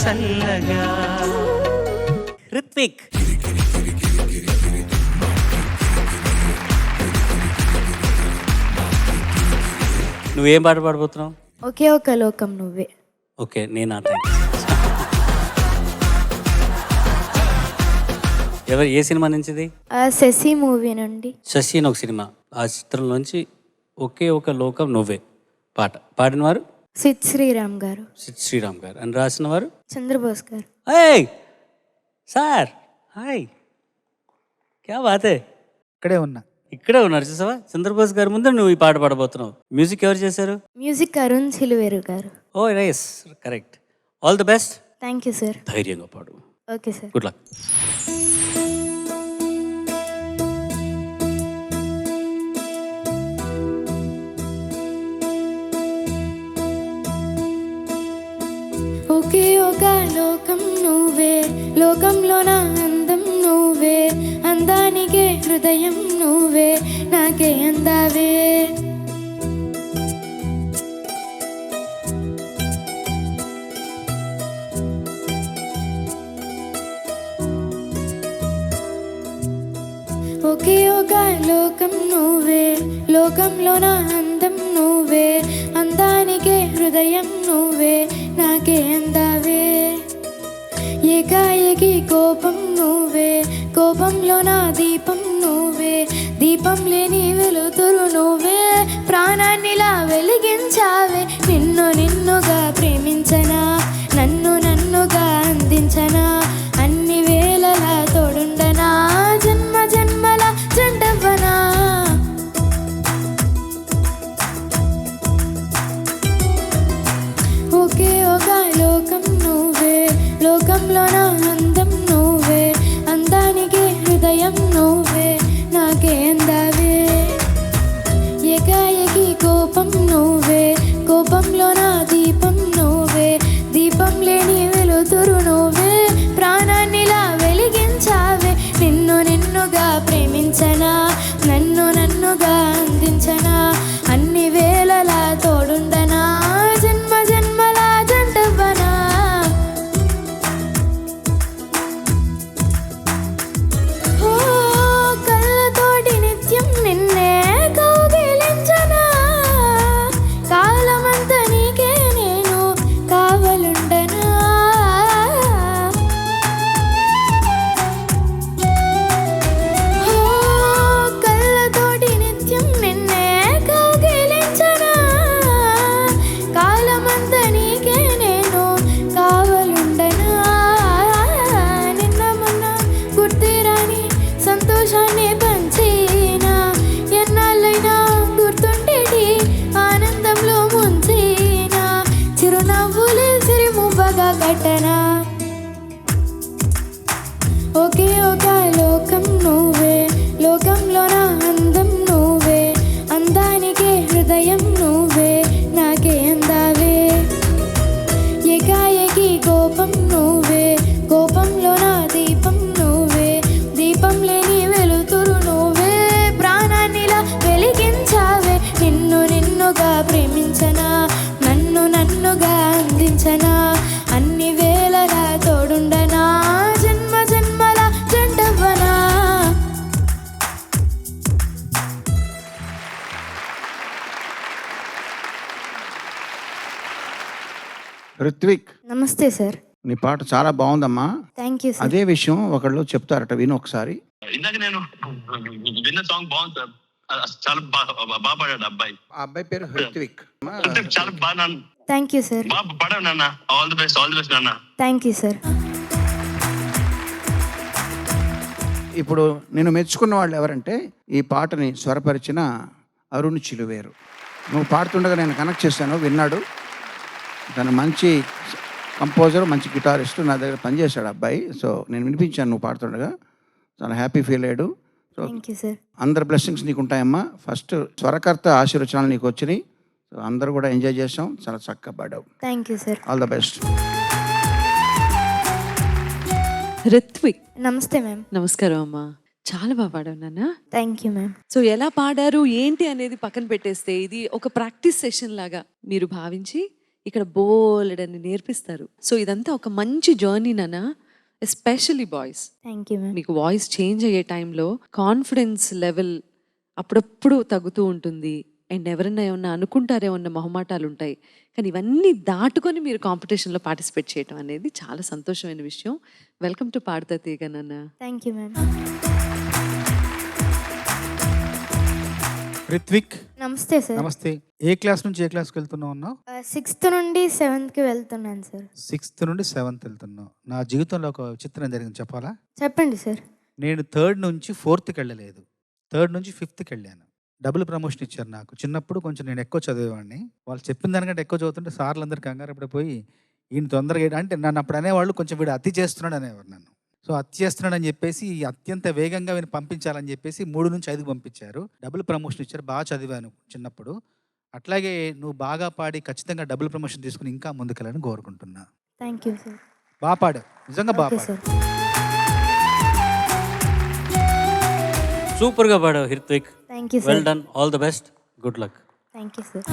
చల్లగా. రిత్విక్, నువ్వేం పాట పాడబోతున్నావు? ఒకే ఒక లోకం నువ్వే. ఓకే, నేనా? ఎవరు, ఏ సినిమా నుంచిది? శశి మూవీ నుండి. శశి అని ఒక సినిమా, ఆ చిత్రంలోంచి ఒకే ఒక లోకం నువ్వే పాట పాడిన వారు సిద్ శ్రీరామ్ గారు. సిద్ శ్రీరామ్ గారు. అని రాసిన వారు చంద్రబోస్ గారు. ఏయ్ సార్, హాయ్, క్యా బాత్ హై. ఇక్కడే ఉన్నా. ఇక్కడే ఉన్నారు చూసావా? చంద్రబోస్ గారి ముందు నువ్వు ఈ పాట పాడబోతున్నావు. మ్యూజిక్ ఎవరు చేశారు? మ్యూజిక్ అరుణ్ సిలువేరు గారు. Oh nice, correct. All the best. Thank you sir. ధైర్యంగా పాడు. Okay sir. Good luck. ఒకే ఒక లోకం నువ్వే, లోకంలో నా అందం నువ్వే, అందానికే హృదయం నువ్వే, నాకే అందావే. ఒకే ఒక లోకం నువ్వే, లోకంలో నా అందం నువ్వే, అందానికే హృదయం నువ్వే, నాకే అందావే. ఏకాఏకి కోపం నువ్వే, కోపంలో నా దీపం నువ్వే, దీపం లేని వెలుతురు నువ్వే, ప్రాణాన్నిలా వెలిగించావే. నిన్ను నిన్నుగా ప్రేమించనా, నన్ను నన్నుగా అందించనా, అన్ని వేళలా తోడుండనా, జన్మ జన్మల జంటవ్వనా. ఒకే ఒక లోకం నువ్వే, లోకంలో నా అందం నువ్వే, అందానికి హృదయం నువ్వే, నాకే అందావే. ఏకాఏకి కోపం నువ్వే, కోపంలో నా దీపం నువ్వే, దీపం లేని వెలుతురు నువ్వే, ప్రాణాన్నిలా వెలిగించావే. నిన్ను నిన్నుగా ప్రేమించనా, నన్ను నన్నుగా అందించనా, అన్ని వేళలా తోడుండనా, జన్మ జన్మల జంటవ్వనా. ఓ కళ్ళతోటి నిత్యం నిన్నే కౌగిలించనా, కాలమంతా నీకే నేను కావలుండనా. ఓ కళ్ళతోటి నిత్యం నిన్నే కౌగిలించనా, కాలమంతా నీకే నేను కావలుండనా. నిన్న మొన్న గుర్తిరాని సంతోషాన్ని పంచినా, ఎన్నాళ్ళైనా గుర్తుండేటి ఆనందంలో ముంచినా, చిరునవ్వులే సిరిమువ్వగా కట్టనా. ఒకే ఒక లోకం నువ్వే, లోకంలో నా అందం నువ్వే, అందానికే హృదయం నువ్వే, నాకే అందావే. ఏకాఏకి కోపం నువ్వే, కోపంలో నా దీపం నువ్వే, దీపం లేని వెలుతురు నువ్వే, ప్రాణాన్నిలా వెలిగించావే. నిన్ను నిన్నుగా ప్రేమించనా, నన్ను నన్నుగా అందించనా, అన్ని వేళలా తోడుండనా, జన్మ జన్మల జంటవ్వనా. రిత్విక్, నమస్తే సార్. నీ పాట చాలా బాగుందమ్మా. Thank you sir. అదే విషయం ఒకళ్ళు చెప్తారట, విను ఒకసారి. ఇందాక నేను విన్న సాంగ్ బాగుంది సార్. చాలా బాగా పాడాడు అబ్బాయి. ఆ అబ్బాయి పేరు రిత్విక్. అంటే చాలా బాగా థ్యాంక్ యూ సార్. బాగా పాడావు నాన్న. All the best, all the best నాన్న. Thank you sir. ఇప్పుడు నేను మెచ్చుకున్న వాళ్ళు ఎవరంటే ఈ పాటని స్వరపరిచిన అరుణ్ చిలువేరు. నువ్వు పాడుతుండగా నేను కనెక్ట్ చేశాను, విన్నాడు. తను మంచి కంపోజర్, మంచి గిటారిస్ట్. నా దగ్గర పనిచేశాడు అబ్బాయి. సో నేను వినిపించాను నువ్వు పాడుతుండగా, చాలా హ్యాపీ ఫీల్ అయ్యాడు. So thank you sir. అందరి బ్లెస్సింగ్స్ నీకు ఉంటాయమ్మా. ఫస్ట్ స్వరకర్త ఆశీర్వచనాలు నీకు వచ్చినాయి. సో అందరూ కూడా ఎంజాయ్ చేసాం. చాలా చక్కగా పాడావు. Thank you sir. All the best. Ritvik, నమస్తే మ్యామ్. నమస్కారం అమ్మా. చాలా బాగా పాడావు నాన్న. Thank you ma'am. సో ఎలా పాడారు ఏంటి అనేది పక్కన పెట్టేస్తే ఇది ఒక ప్రాక్టీస్ సెషన్ లాగా మీరు భావించి ఇక్కడ బోలెడన్ని నేర్పిస్తారు. సో ఇదంతా ఒక మంచి జర్నీ నాన్న, especially boys. Thank you ma'am. మీకు వాయిస్ చేంజ్ అయ్యే టైంలో కాన్ఫిడెన్స్ లెవెల్ అప్పుడప్పుడు తగ్గుతూ ఉంటుంది. అండ్ ఎవరన్నా ఏమన్నా అనుకుంటారేమో అన్న మొహమాటాలు ఉంటాయి. కానీ ఇవన్నీ దాటుకొని మీరు కాంపిటీషన్లో పార్టిసిపేట్ చేయడం అనేది చాలా సంతోషమైన విషయం. వెల్కమ్ టు పాడతా తీగ నాన్న. Thank you ma'am. రిత్విక్ నమస్తే సార్. నమస్తే. ఏ క్లాస్ నుంచి ఏ క్లాస్కి వెళ్తున్నావు అన్నావు? 6th నుండి 7th వెళ్తున్నాను సార్. 6th నుండి 7th వెళ్తున్నావు. నా జీవితంలో ఒక విచిత్రం జరిగింది చెప్పాలా? చెప్పండి సార్. నేను 3rd నుంచి 4thకి వెళ్ళలేదు, 3rd నుంచి 5thకి వెళ్ళాను. డబుల్ ప్రమోషన్ ఇచ్చారు నాకు. చిన్నప్పుడు కొంచెం నేను ఎక్కువ చదివేవాడిని. వాళ్ళు చెప్పిన దానికంటే ఎక్కువ చదువుతుంటే సార్లు అందరు కంగారు పడిపోయి ఈయన తొందరగా అంటే నన్ను అప్పుడు అనేవాళ్ళు కొంచెం వీడు అతి చేస్తున్నాడు అనేవారు నన్ను. సో అతి చేస్తున్నాడు అని చెప్పేసి అత్యంత వేగంగా వీని పంపించాలని చెప్పేసి 3 నుంచి 5కి పంపించారు. డబుల్ ప్రమోషన్ ఇచ్చారు. బాగా చదివాను చిన్నప్పుడు. అట్లాగే నువ్వు బాగా పాడి ఖచ్చితంగా డబుల్ ప్రమోషన్ తీసుకుని ఇంకా ముందుకెళ్ళాలని కోరుకుంటున్నా. Thank you sir. బాగా పాడు, నిజంగా బాగా ఓకే పాడు. సార్. సూపర్గా పాడావు Hrithvik. Thank you well sir. Done, all the best, good luck. Thank you sir.